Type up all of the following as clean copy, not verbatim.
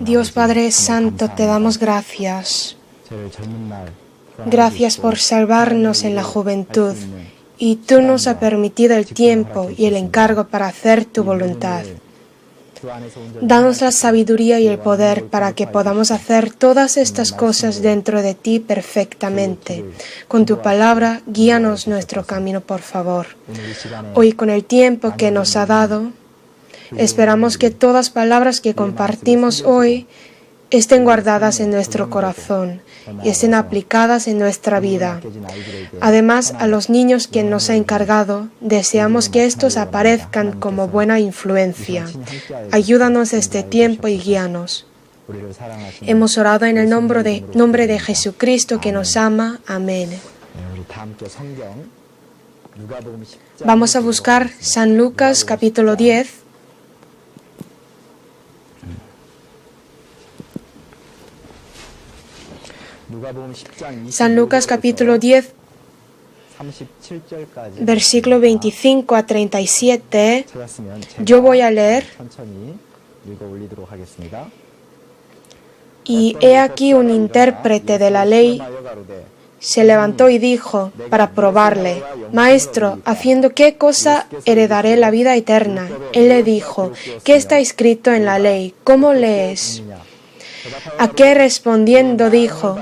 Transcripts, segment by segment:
Dios Padre Santo, te damos gracias. Gracias por salvarnos en la juventud, y tú nos has permitido el tiempo y el encargo para hacer tu voluntad. Danos la sabiduría y el poder para que podamos hacer todas estas cosas dentro de ti perfectamente. Con tu palabra, guíanos nuestro camino, por favor. Hoy, con el tiempo que nos ha dado, esperamos que todas las palabras que compartimos hoy estén guardadas en nuestro corazón y estén aplicadas en nuestra vida. Además, a los niños que nos ha encargado, deseamos que estos aparezcan como buena influencia. Ayúdanos este tiempo y guíanos. Hemos orado en el nombre de Jesucristo que nos ama. Amén. Vamos a buscar San Lucas capítulo 10. San Lucas capítulo 10, versículo 25 a 37. Yo voy a leer. Y he aquí un intérprete de la ley se levantó y dijo para probarle: Maestro, ¿haciendo qué cosa heredaré la vida eterna? Él le dijo: ¿Qué está escrito en la ley? ¿Cómo lees? A qué respondiendo dijo: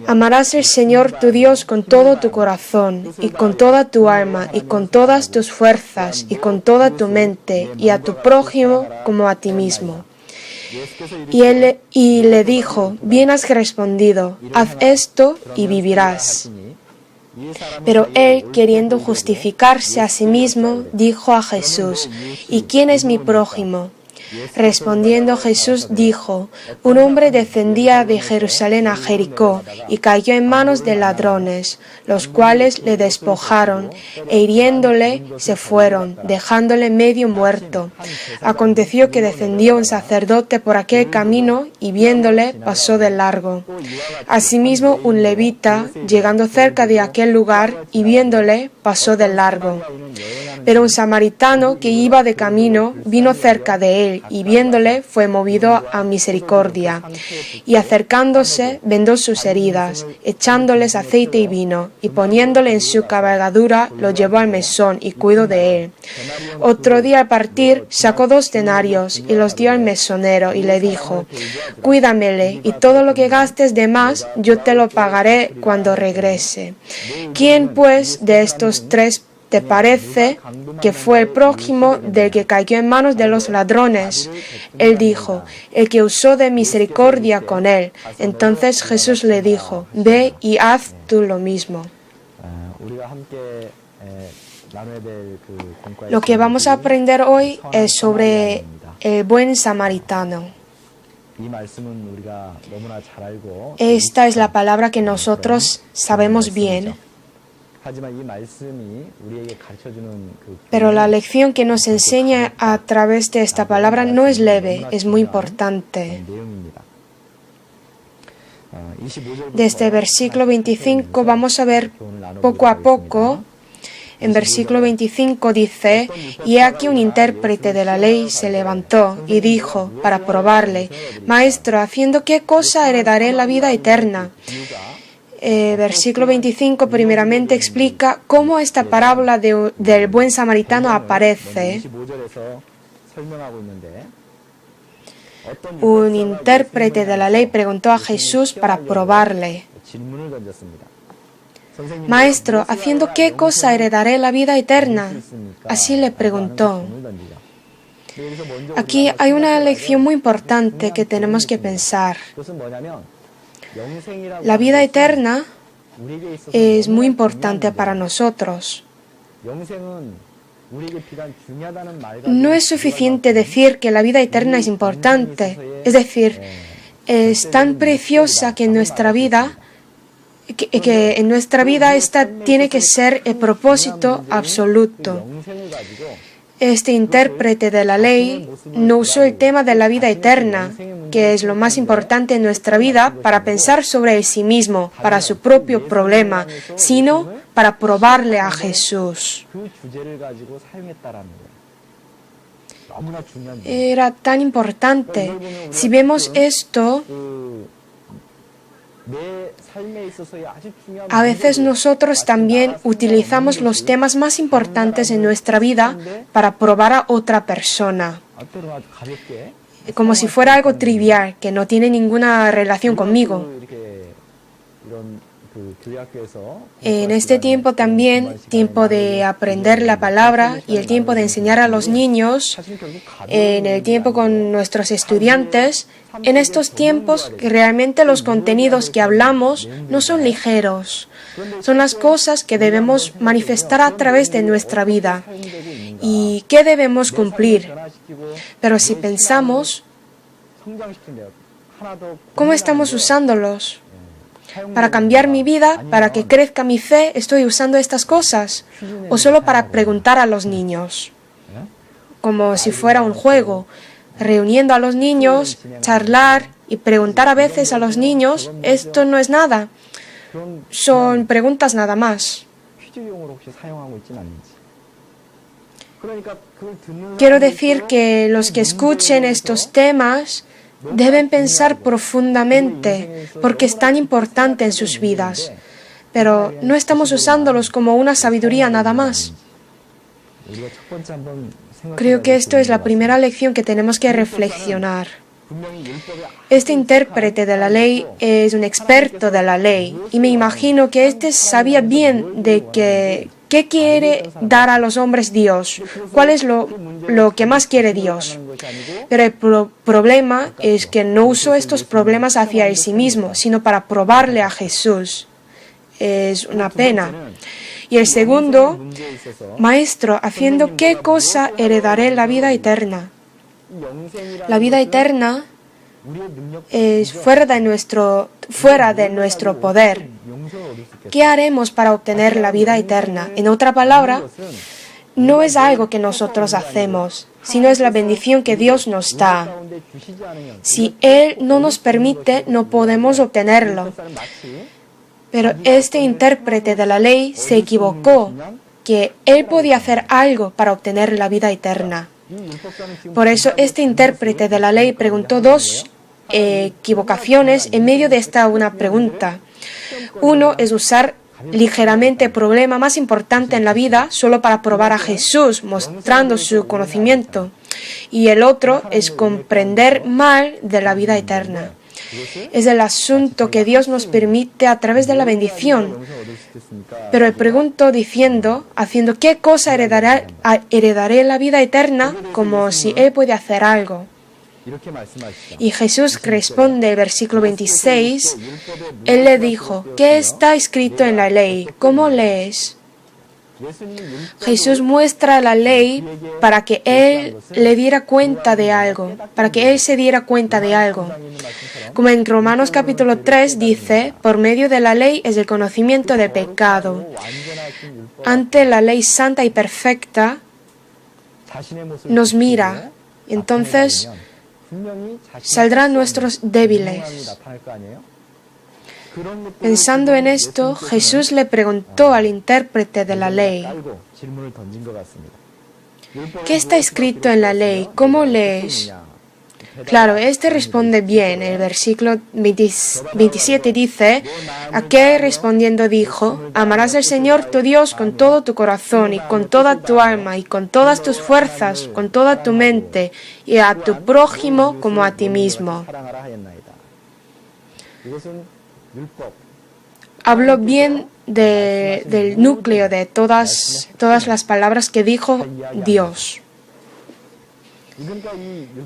Amarás al Señor tu Dios con todo tu corazón, y con toda tu alma, y con todas tus fuerzas, y con toda tu mente, y a tu prójimo como a ti mismo. Y le dijo: Bien has respondido, haz esto y vivirás. Pero él, queriendo justificarse a sí mismo, dijo a Jesús: ¿Y quién es mi prójimo? Respondiendo Jesús dijo: Un hombre descendía de Jerusalén a Jericó y cayó en manos de ladrones, los cuales le despojaron e hiriéndole se fueron, dejándole medio muerto. Aconteció que descendió un sacerdote por aquel camino y viéndole pasó de largo. Asimismo un levita, llegando cerca de aquel lugar y viéndole, pasó de largo. Pero un samaritano que iba de camino vino cerca de él y viéndole fue movido a misericordia. Y acercándose vendó sus heridas, echándoles aceite y vino, y poniéndole en su cabalgadura lo llevó al mesón y cuidó de él. Otro día al partir sacó 2 denarios y los dio al mesonero y le dijo: Cuídamele, y todo lo que gastes de más yo te lo pagaré cuando regrese. ¿Quién pues de estos 3 te parece que fue el prójimo del que cayó en manos de los ladrones? Él dijo: el que usó de misericordia con él. Entonces Jesús le dijo: Ve y haz tú lo mismo. Lo que vamos a aprender hoy es sobre el buen samaritano. Esta es la palabra que nosotros sabemos bien. Pero la lección que nos enseña a través de esta palabra no es leve, es muy importante. Desde el versículo 25 vamos a ver poco a poco. En versículo 25 dice: Y he aquí un intérprete de la ley se levantó y dijo para probarle: Maestro, ¿haciendo qué cosa heredaré la vida eterna? Versículo 25 primeramente explica cómo esta parábola del buen samaritano aparece. Un intérprete de la ley preguntó a Jesús para probarle: Maestro, ¿haciendo qué cosa heredaré la vida eterna? Así le preguntó. Aquí hay una lección muy importante que tenemos que pensar. La vida eterna es muy importante para nosotros. No es suficiente decir que la vida eterna es importante. Es decir, es tan preciosa que en nuestra vida, esta tiene que ser el propósito absoluto. Este intérprete de la ley no usó el tema de la vida eterna, que es lo más importante en nuestra vida, para pensar sobre el sí mismo, para su propio problema, sino para probarle a Jesús. era tan importante. Si vemos esto, a veces nosotros también utilizamos los temas más importantes en nuestra vida para probar a otra persona, como si fuera algo trivial, que no tiene ninguna relación conmigo. En este tiempo también, tiempo de aprender la palabra y el tiempo de enseñar a los niños, en el tiempo con nuestros estudiantes, en estos tiempos realmente los contenidos que hablamos no son ligeros, son las cosas que debemos manifestar a través de nuestra vida y que debemos cumplir. Pero si pensamos, ¿cómo estamos usándolos? Para cambiar mi vida, para que crezca mi fe, ¿estoy usando estas cosas? ¿O solo para preguntar a los niños? Como si fuera un juego, reuniendo a los niños, charlar y preguntar a veces a los niños, esto no es nada. Son preguntas nada más. Quiero decir que los que escuchen estos temas deben pensar profundamente porque es tan importante en sus vidas, pero no estamos usándolos como una sabiduría nada más. Creo que esto es la primera lección que tenemos que reflexionar. Este intérprete de la ley es un experto de la ley y me imagino que este sabía bien de qué quiere dar a los hombres Dios, cuál es lo que más quiere Dios. Pero el problema es que no usó estos problemas hacia él sí mismo, sino para probarle a Jesús. Es una pena. Y el segundo, Maestro, ¿haciendo qué cosa heredaré la vida eterna? La vida eterna es fuera de nuestro poder. ¿Qué haremos para obtener la vida eterna? En otra palabra, no es algo que nosotros hacemos, sino es la bendición que Dios nos da. Si Él no nos permite, no podemos obtenerlo. Pero este intérprete de la ley se equivocó, que Él podía hacer algo para obtener la vida eterna. Por eso este intérprete de la ley preguntó dos equivocaciones en medio de esta una pregunta. Uno es usar ligeramente el problema más importante en la vida solo para probar a Jesús, mostrando su conocimiento. Y el otro es comprender mal de la vida eterna. Es el asunto que Dios nos permite a través de la bendición. Pero le pregunto diciendo, ¿haciendo qué cosa heredaré la vida eterna? Como si Él puede hacer algo. Y Jesús responde, versículo 26, Él le dijo, ¿qué está escrito en la ley? ¿Cómo lees? Jesús muestra la ley para que Él le diera cuenta de algo, para que Él se diera cuenta de algo. Como en Romanos capítulo 3 dice, por medio de la ley es el conocimiento del pecado. Ante la ley santa y perfecta, nos mira, entonces saldrán nuestros débiles. Pensando en esto, Jesús le preguntó al intérprete de la ley, ¿qué está escrito en la ley? ¿Cómo lees? Claro, este responde bien. El versículo 27 dice, aquel respondiendo dijo, amarás al Señor tu Dios con todo tu corazón y con toda tu alma y con todas tus fuerzas, con toda tu mente y a tu prójimo como a ti mismo. Habló bien del núcleo de todas las palabras que dijo Dios.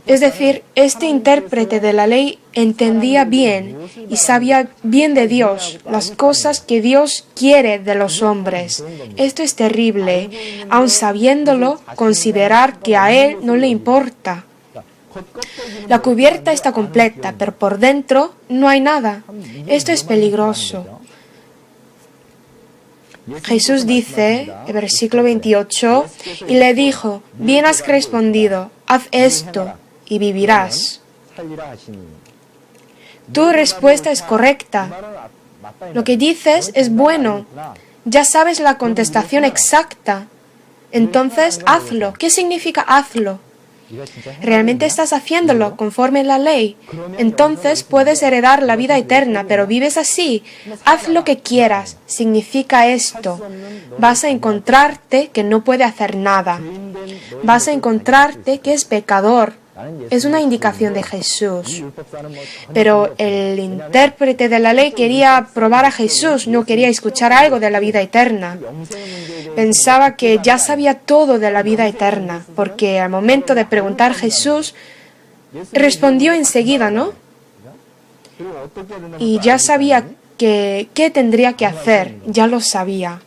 Es decir, este intérprete de la ley entendía bien y sabía bien de Dios, las cosas que Dios quiere de los hombres. Esto es terrible, aun sabiéndolo, considerar que a Él no le importa. La cubierta está completa, pero por dentro no hay nada. Esto es peligroso. Jesús dice, en versículo 28, y le dijo, bien has respondido, haz esto y vivirás. Tu respuesta es correcta. Lo que dices es bueno. Ya sabes la contestación exacta. Entonces, hazlo. ¿Qué significa hazlo? ¿Realmente estás haciéndolo conforme a la ley? Entonces puedes heredar la vida eterna, pero vives así. Haz lo que quieras. Significa esto. Vas a encontrarte que no puede hacer nada. Vas a encontrarte que es pecador. Es una indicación de Jesús. Pero el intérprete de la ley quería probar a Jesús, no quería escuchar algo de la vida eterna. Pensaba que ya sabía todo de la vida eterna, porque al momento de preguntar Jesús, respondió enseguida, ¿no? Y ya sabía qué tendría que hacer, ya lo sabía.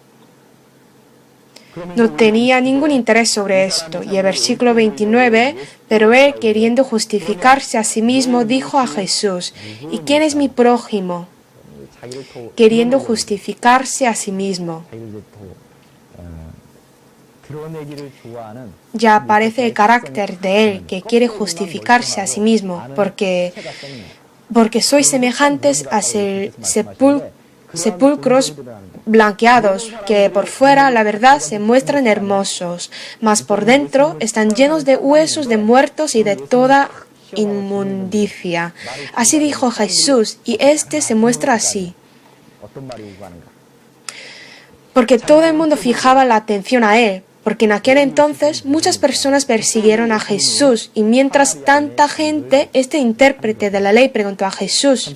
No tenía ningún interés sobre esto. Y el versículo 29, pero él, queriendo justificarse a sí mismo, dijo a Jesús, ¿y quién es mi prójimo? Queriendo justificarse a sí mismo. Ya aparece el carácter de él, que quiere justificarse a sí mismo, porque sois semejantes a sepulcros blanqueados, que por fuera, la verdad, se muestran hermosos, mas por dentro están llenos de huesos de muertos y de toda inmundicia. Así dijo Jesús, y este se muestra así. Porque todo el mundo fijaba la atención a él, porque en aquel entonces muchas personas persiguieron a Jesús, y mientras tanta gente, este intérprete de la ley preguntó a Jesús.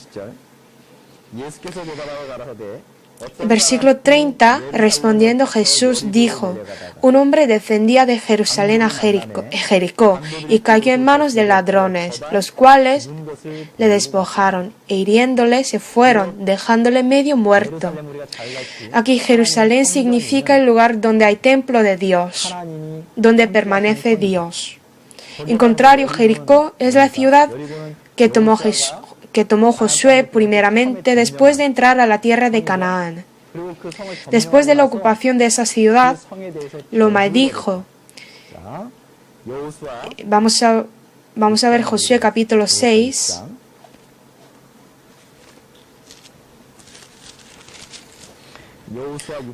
Versículo 30, respondiendo Jesús dijo, un hombre descendía de Jerusalén a Jericó y cayó en manos de ladrones, los cuales le despojaron e hiriéndole se fueron, dejándole medio muerto. Aquí Jerusalén significa el lugar donde hay templo de Dios, donde permanece Dios. En contrario, Jericó es la ciudad que tomó Josué primeramente después de entrar a la tierra de Canaán. Después de la ocupación de esa ciudad, lo maldijo. Vamos a ver Josué capítulo 6.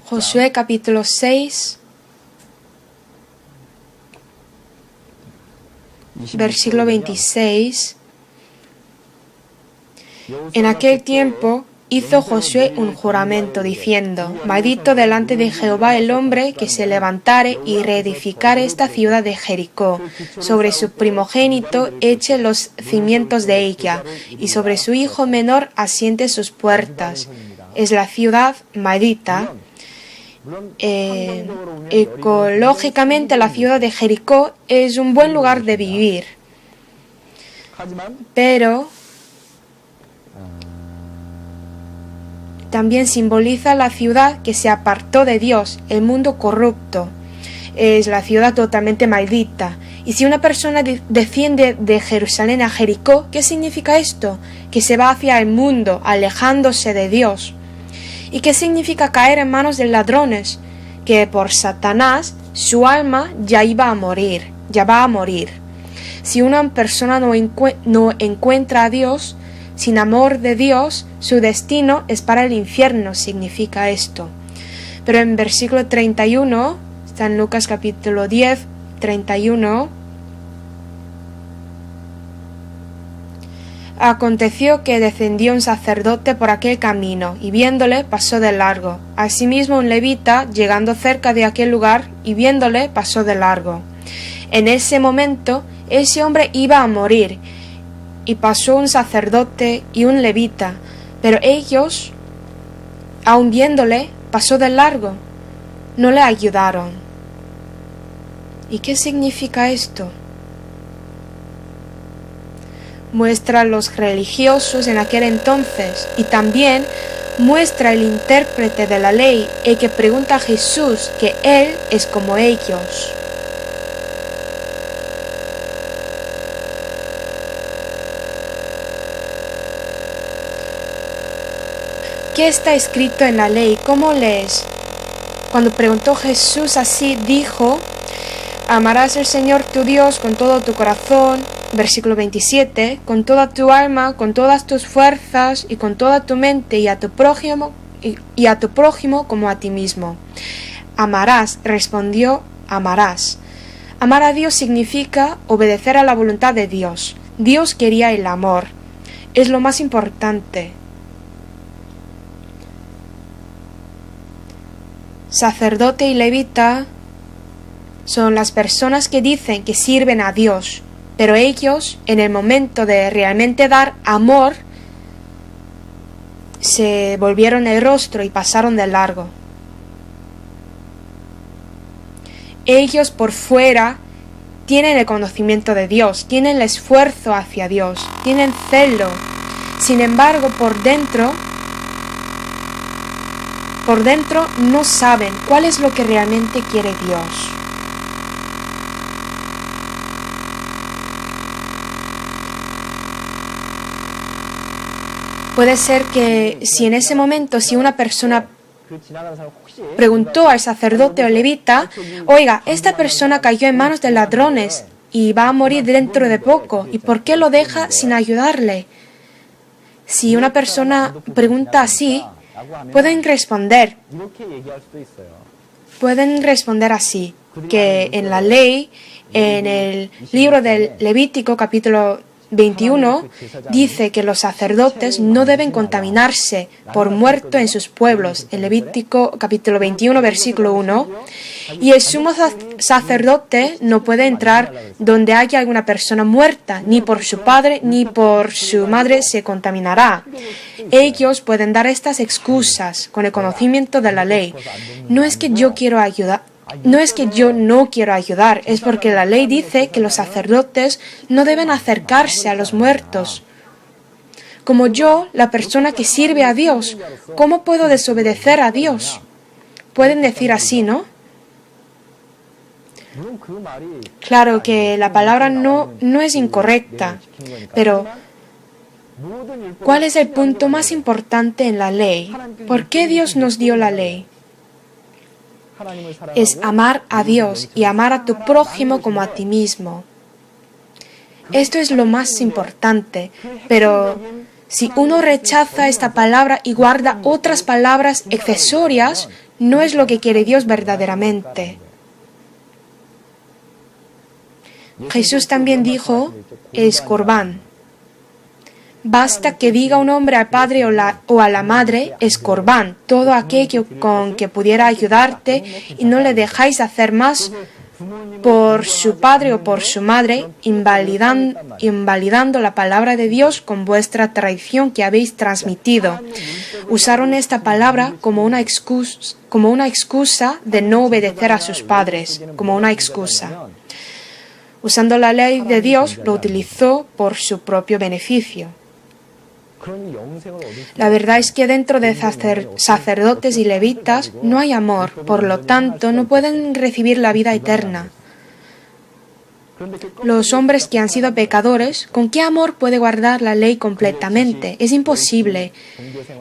Josué capítulo 6, versículo 26. En aquel tiempo hizo Josué un juramento diciendo, maldito delante de Jehová el hombre que se levantare y reedificare esta ciudad de Jericó, sobre su primogénito eche los cimientos de ella, y sobre su hijo menor asiente sus puertas. Es la ciudad maldita. Ecológicamente la ciudad de Jericó es un buen lugar de vivir, pero también simboliza la ciudad que se apartó de Dios, el mundo corrupto. Es la ciudad totalmente maldita. Y si una persona desciende de Jerusalén a Jericó, ¿qué significa esto? Que se va hacia el mundo, alejándose de Dios. ¿Y qué significa caer en manos de ladrones? Que por Satanás su alma ya va a morir. Si una persona no encuentra a Dios, sin amor de Dios, su destino es para el infierno, significa esto. Pero en versículo 31, está en Lucas capítulo 10, 31, aconteció que descendió un sacerdote por aquel camino, y viéndole pasó de largo. Asimismo un levita, llegando cerca de aquel lugar, y viéndole pasó de largo. En ese momento, ese hombre iba a morir, y pasó un sacerdote y un levita, pero ellos, aun viéndole, pasó de largo, no le ayudaron. ¿Y qué significa esto? Muestra a los religiosos en aquel entonces, y también muestra el intérprete de la ley, el que pregunta a Jesús que él es como ellos. ¿Qué está escrito en la ley? ¿Cómo lees? Cuando preguntó Jesús así, dijo, amarás al Señor tu Dios con todo tu corazón, versículo 27, con toda tu alma, con todas tus fuerzas y con toda tu mente, y a tu prójimo como a ti mismo. Amarás, respondió, amarás. Amar a Dios significa obedecer a la voluntad de Dios. Dios quería el amor. Es lo más importante. Sacerdote y levita son las personas que dicen que sirven a Dios, pero ellos, en el momento de realmente dar amor, se volvieron el rostro y pasaron de largo. Ellos por fuera tienen el conocimiento de Dios, tienen el esfuerzo hacia Dios, tienen celo. Sin embargo, por dentro no saben cuál es lo que realmente quiere Dios. Puede ser que si en ese momento, si una persona preguntó al sacerdote o levita, oiga, esta persona cayó en manos de ladrones y va a morir dentro de poco, ¿y por qué lo deja sin ayudarle? Si una persona pregunta así, pueden responder así, que en la ley, en el libro del Levítico, capítulo 21, dice que los sacerdotes no deben contaminarse por muerto en sus pueblos, en Levítico capítulo 21, versículo 1, y el sumo sacerdote no puede entrar donde haya alguna persona muerta, ni por su padre ni por su madre se contaminará. Ellos pueden dar estas excusas con el conocimiento de la ley. No es que yo no quiero ayudar, es porque la ley dice que los sacerdotes no deben acercarse a los muertos. Como yo, la persona que sirve a Dios, ¿cómo puedo desobedecer a Dios? Pueden decir así, ¿no? Claro que la palabra no es incorrecta, pero ¿cuál es el punto más importante en la ley? ¿Por qué Dios nos dio la ley? Es amar a Dios y amar a tu prójimo como a ti mismo. Esto es lo más importante, pero si uno rechaza esta palabra y guarda otras palabras accesorias, no es lo que quiere Dios verdaderamente. Jesús también dijo, es corbán. Basta que diga un hombre al padre o a la madre, es corbán, todo aquello con que pudiera ayudarte y no le dejáis hacer más por su padre o por su madre, invalidando la palabra de Dios con vuestra tradición que habéis transmitido. Usaron esta palabra como una excusa de no obedecer a sus padres, como una excusa. Usando la ley de Dios, lo utilizó por su propio beneficio. La verdad es que dentro de sacerdotes y levitas no hay amor, por lo tanto no pueden recibir la vida eterna. Los hombres que han sido pecadores, ¿con qué amor puede guardar la ley completamente? Es imposible.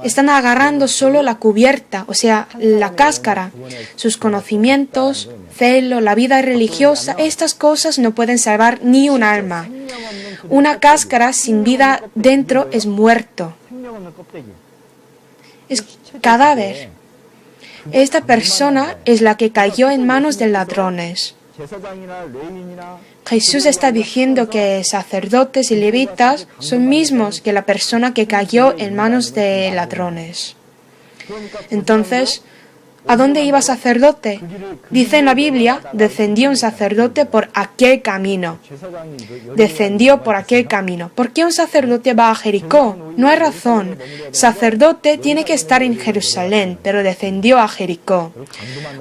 Están agarrando solo la cubierta, o sea, la cáscara. Sus conocimientos, celo, la vida religiosa, estas cosas no pueden salvar ni un alma. Una cáscara sin vida dentro es muerto. Es cadáver. Esta persona es la que cayó en manos de ladrones. Jesús está diciendo que sacerdotes y levitas son mismos que la persona que cayó en manos de ladrones. Entonces, ¿a dónde iba sacerdote? Dice en la Biblia, descendió un sacerdote por aquel camino. Descendió por aquel camino. ¿Por qué un sacerdote va a Jericó? No hay razón. Sacerdote tiene que estar en Jerusalén, pero descendió a Jericó.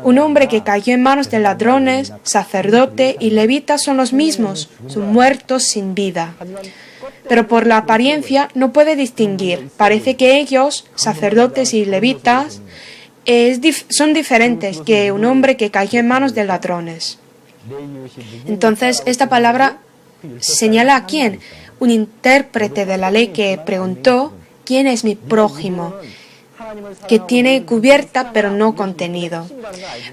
Un hombre que cayó en manos de ladrones, sacerdote y levita son los mismos, son muertos sin vida. Pero por la apariencia no puede distinguir. Parece que ellos, sacerdotes y levitas, son diferentes que un hombre que cayó en manos de ladrones. Entonces, esta palabra señala a quién. Un intérprete de la ley que preguntó, ¿quién es mi prójimo? Que tiene cubierta pero no contenido.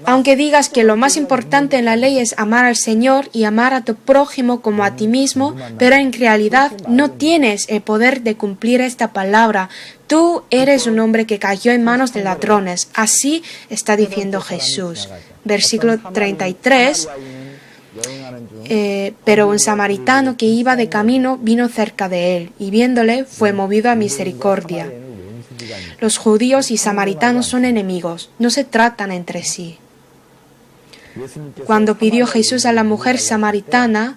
Aunque digas que lo más importante en la ley es amar al Señor y amar a tu prójimo como a ti mismo, pero en realidad no tienes el poder de cumplir esta palabra. Tú eres un hombre que cayó en manos de ladrones. Así está diciendo Jesús. Versículo 33. Pero un samaritano que iba de camino vino cerca de él, y viéndole fue movido a misericordia. Los judíos y samaritanos son enemigos, no se tratan entre sí. Cuando pidió Jesús a la mujer samaritana,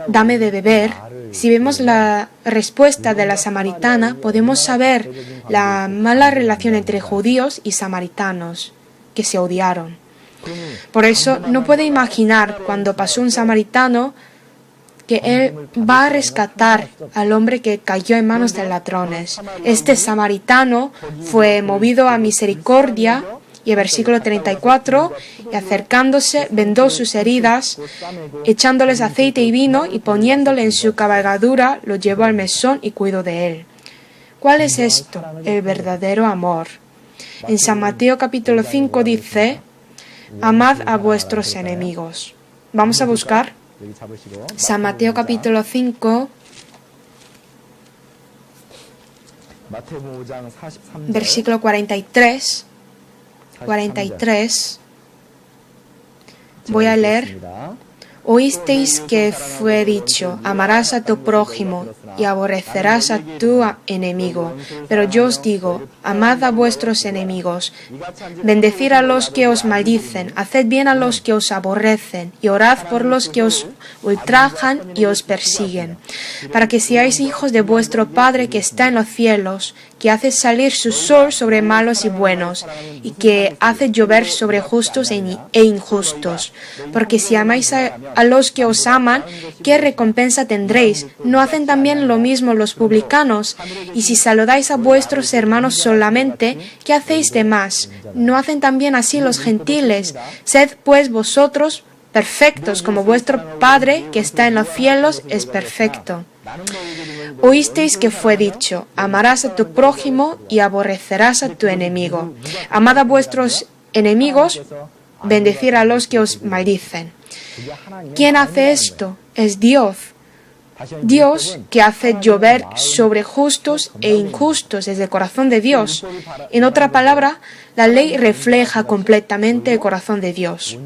dame de beber, si vemos la respuesta de la samaritana, podemos saber la mala relación entre judíos y samaritanos, que se odiaron. Por eso no puede imaginar cuando pasó un samaritano que él va a rescatar al hombre que cayó en manos de ladrones. Este samaritano fue movido a misericordia, y el versículo 34, y acercándose vendó sus heridas, echándoles aceite y vino, y poniéndole en su cabalgadura, lo llevó al mesón y cuidó de él. ¿Cuál es esto? El verdadero amor. En San Mateo capítulo 5 dice, amad a vuestros enemigos. Vamos a buscar San Mateo capítulo 5, versículo 43. Voy a leer. Oísteis que fue dicho, amarás a tu prójimo y aborrecerás a tu enemigo. Pero yo os digo, amad a vuestros enemigos, bendecid a los que os maldicen, haced bien a los que os aborrecen, y orad por los que os ultrajan y os persiguen, para que seáis hijos de vuestro Padre que está en los cielos, que hace salir su sol sobre malos y buenos, y que hace llover sobre justos e injustos. Porque si amáis a los que os aman, ¿qué recompensa tendréis? ¿No hacen también lo mismo los publicanos? Y si saludáis a vuestros hermanos solamente, ¿qué hacéis de más? ¿No hacen también así los gentiles? Sed pues vosotros perfectos, como vuestro Padre que está en los cielos es perfecto. Oísteis que fue dicho, amarás a tu prójimo y aborrecerás a tu enemigo. Amad a vuestros enemigos, bendecid a los que os maldicen. ¿Quién hace esto? Es Dios. Dios que hace llover sobre justos e injustos desde el corazón de Dios. En otra palabra, la ley refleja completamente el corazón de Dios.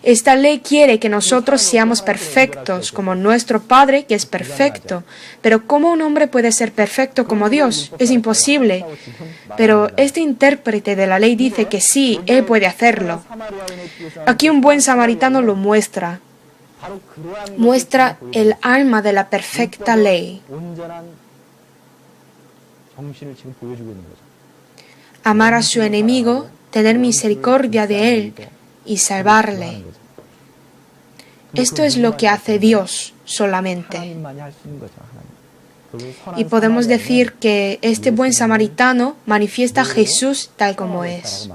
Esta ley quiere que nosotros seamos perfectos como nuestro Padre que es perfecto. Pero ¿cómo un hombre puede ser perfecto como Dios? Es imposible. Pero este intérprete de la ley dice que sí, él puede hacerlo. Aquí un buen samaritano lo muestra. Muestra el alma de la perfecta ley. Amar a su enemigo, tener misericordia de él y salvarle. Esto es lo que hace Dios solamente. Y podemos decir que este buen samaritano manifiesta a Jesús tal como es.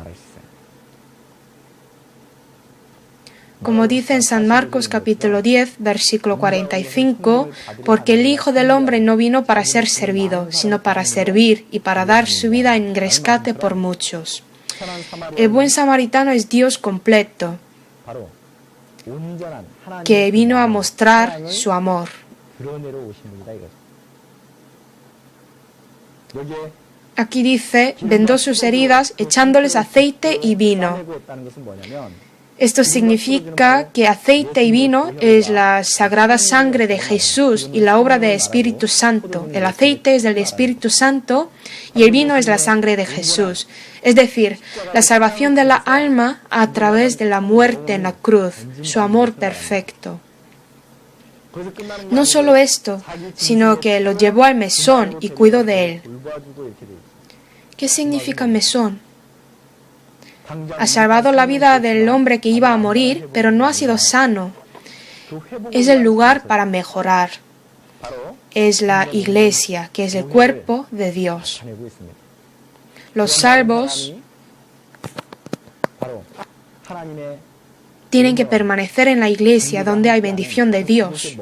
Como dice en San Marcos capítulo 10, versículo 45, porque el Hijo del Hombre no vino para ser servido, sino para servir y para dar su vida en rescate por muchos. El buen samaritano es Dios completo, que vino a mostrar su amor. Aquí dice, vendó sus heridas echándoles aceite y vino. Esto significa que aceite y vino es la sagrada sangre de Jesús y la obra del Espíritu Santo. El aceite es del Espíritu Santo y el vino es la sangre de Jesús. Es decir, la salvación de la alma a través de la muerte en la cruz, su amor perfecto. No solo esto, sino que lo llevó al mesón y cuidó de él. ¿Qué significa mesón? Ha salvado la vida del hombre que iba a morir, pero no ha sido sano. Es el lugar para mejorar. Es la iglesia, que es el cuerpo de Dios. Los salvos tienen que permanecer en la iglesia donde hay bendición de Dios.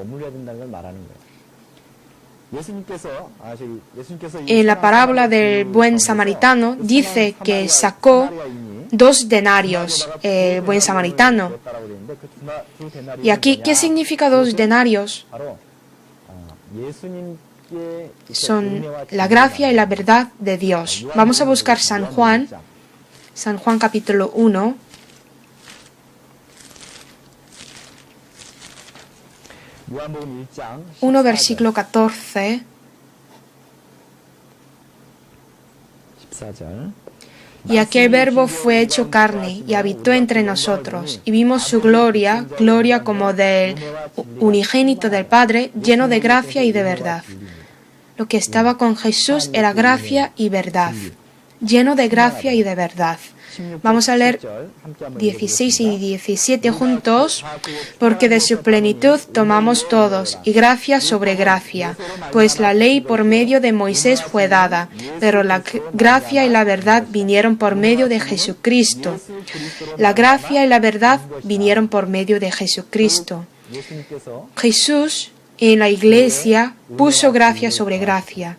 En la parábola del buen samaritano dice que sacó 2 denarios el buen samaritano. Y aquí, ¿qué significa 2 denarios? Son la gracia y la verdad de Dios. Vamos a buscar San Juan capítulo 1. 1 versículo 14. Y aquel verbo fue hecho carne y habitó entre nosotros, y vimos su gloria, gloria como del unigénito del Padre, lleno de gracia y de verdad. Lo que estaba con Jesús era gracia y verdad, lleno de gracia y de verdad. Vamos a leer 16 y 17 juntos, porque de su plenitud tomamos todos, y gracia sobre gracia, pues la ley por medio de Moisés fue dada, pero la gracia y la verdad vinieron por medio de Jesucristo. La gracia y la verdad vinieron por medio de Jesucristo. Jesús en la iglesia puso gracia sobre gracia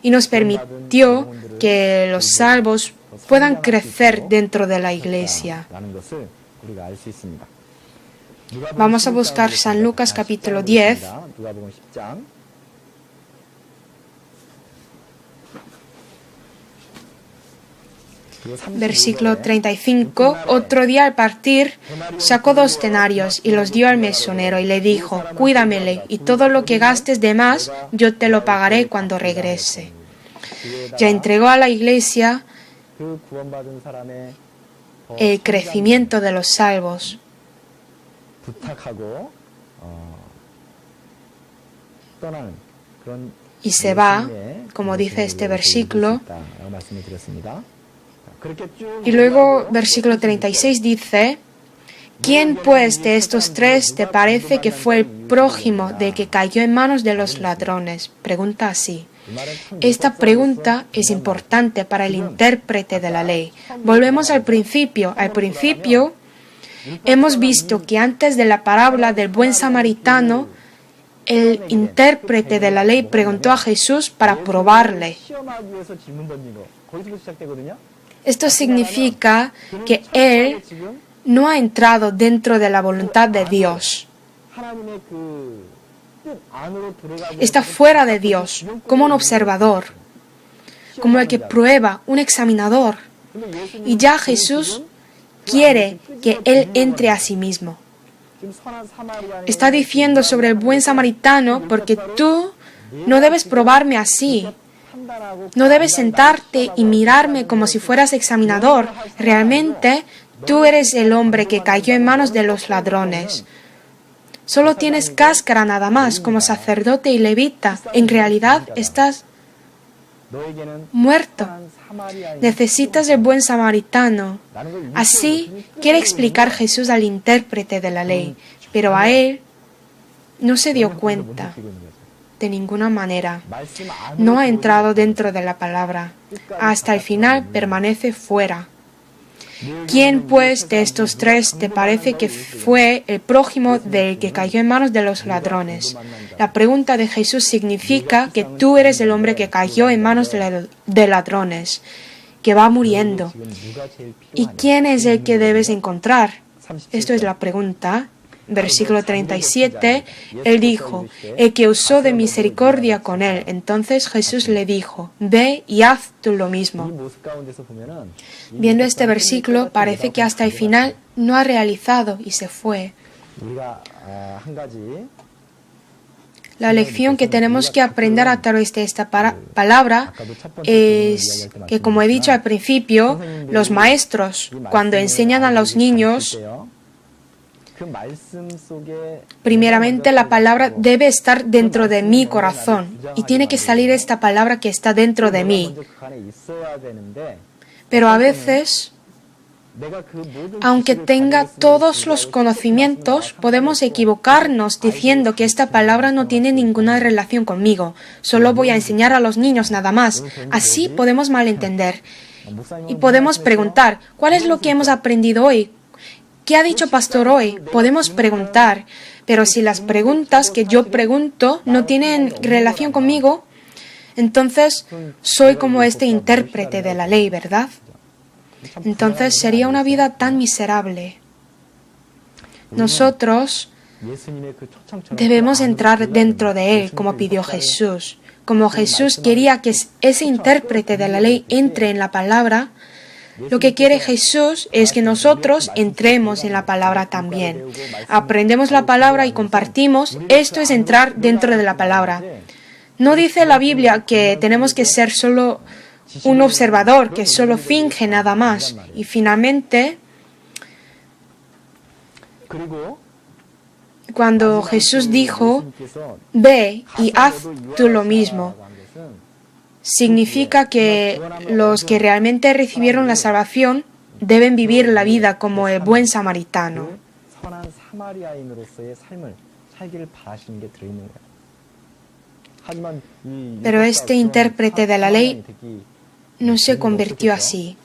y nos permitió que los salvos puedan crecer dentro de la iglesia. Vamos a buscar San Lucas capítulo 10. Versículo 35. Otro día al partir sacó 2 denarios y los dio al mesonero y le dijo: cuídamele, y todo lo que gastes de más yo te lo pagaré cuando regrese. Ya entregó a la iglesia el crecimiento de los salvos. Y se va, como dice este versículo. Y luego, versículo 36 dice: ¿quién pues de estos 3 te parece que fue el prójimo del que cayó en manos de los ladrones? Pregunta así. Esta pregunta es importante para el intérprete de la ley. Volvemos al principio. Al principio hemos visto que antes de la parábola del buen samaritano, el intérprete de la ley preguntó a Jesús para probarle. Esto significa que él no ha entrado dentro de la voluntad de Dios. Está fuera de Dios, como un observador, como el que prueba, un examinador. Y ya Jesús quiere que él entre a sí mismo. Está diciendo sobre el buen samaritano: porque tú no debes probarme así. No debes sentarte y mirarme como si fueras examinador. Realmente tú eres el hombre que cayó en manos de los ladrones. Solo tienes cáscara nada más, como sacerdote y levita. En realidad estás muerto. Necesitas el buen samaritano. Así quiere explicar Jesús al intérprete de la ley, pero a él no se dio cuenta. De ninguna manera. No ha entrado dentro de la palabra. Hasta el final permanece fuera. ¿Quién pues de estos 3 te parece que fue el prójimo del que cayó en manos de los ladrones? La pregunta de Jesús significa que tú eres el hombre que cayó en manos de ladrones, que va muriendo. ¿Y quién es el que debes encontrar? Esto es la pregunta. Versículo 37, él dijo: el que usó de misericordia con él. Entonces Jesús le dijo: ve y haz tú lo mismo. Viendo este versículo, parece que hasta el final no ha realizado y se fue. La lección que tenemos que aprender a través de esta palabra es que, como he dicho al principio, los maestros, cuando enseñan a los niños, primeramente la palabra debe estar dentro de mi corazón y tiene que salir esta palabra que está dentro de mí. Pero a veces, aunque tenga todos los conocimientos, podemos equivocarnos diciendo que esta palabra no tiene ninguna relación conmigo. Solo voy a enseñar a los niños nada más. Así podemos malentender. Y podemos preguntar: ¿cuál es lo que hemos aprendido hoy? ¿Qué ha dicho pastor hoy? Podemos preguntar, pero si las preguntas que yo pregunto no tienen relación conmigo, entonces soy como este intérprete de la ley, ¿verdad? Entonces sería una vida tan miserable. Nosotros debemos entrar dentro de Él, como pidió Jesús. Como Jesús quería que ese intérprete de la ley entre en la palabra, Lo que quiere Jesús es que nosotros entremos en la palabra también. Aprendemos la palabra y compartimos. Esto es entrar dentro de la palabra. No dice la Biblia que tenemos que ser solo un observador, que solo finge nada más. Y finalmente, cuando Jesús dijo, ve y haz tú lo mismo, significa que los que realmente recibieron la salvación deben vivir la vida como el buen samaritano. Pero este intérprete de la ley no se convirtió así,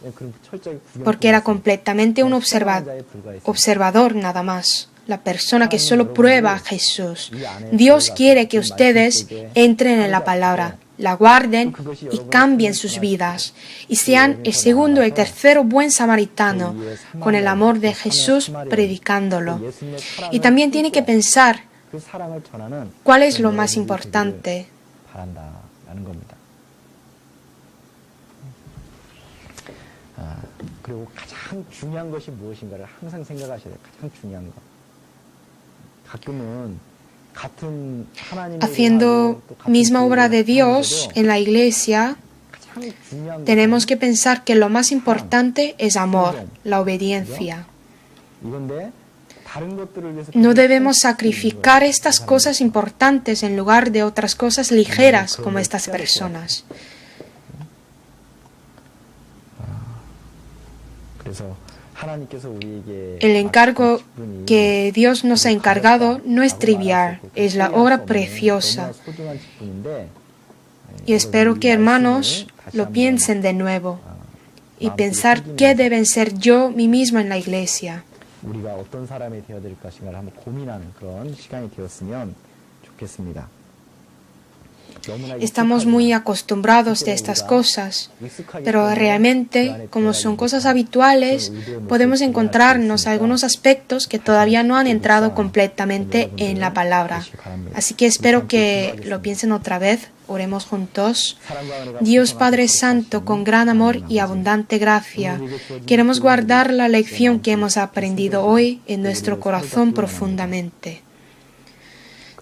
porque era completamente un observador nada más, la persona que solo prueba a Jesús. Dios quiere que ustedes entren en la palabra, la guarden y cambien sus vidas, y sean el segundo y el tercero buen samaritano, con el amor de Jesús predicándolo. Y también tiene que pensar, ¿cuál es lo más importante? Haciendo misma obra de Dios en la iglesia, tenemos que pensar que lo más importante es amor, la obediencia. No debemos sacrificar estas cosas importantes en lugar de otras cosas ligeras como estas personas. El encargo que Dios nos ha encargado no es trivial, es la obra preciosa. Y espero que hermanos lo piensen de nuevo y pensar qué deben ser yo, mí mismo en la iglesia. Estamos muy acostumbrados de estas cosas, pero realmente, como son cosas habituales, podemos encontrarnos algunos aspectos que todavía no han entrado completamente en la palabra. Así que espero que lo piensen otra vez. Oremos juntos. Dios Padre Santo, con gran amor y abundante gracia, queremos guardar la lección que hemos aprendido hoy en nuestro corazón profundamente.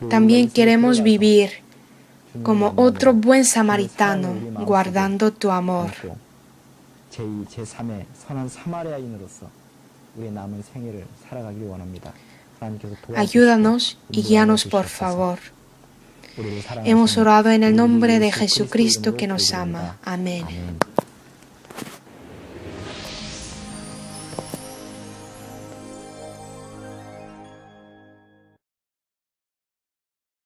También queremos vivir como otro buen samaritano, guardando tu amor. Ayúdanos y guíanos, por favor. Hemos orado en el nombre de Jesucristo que nos ama. Amén.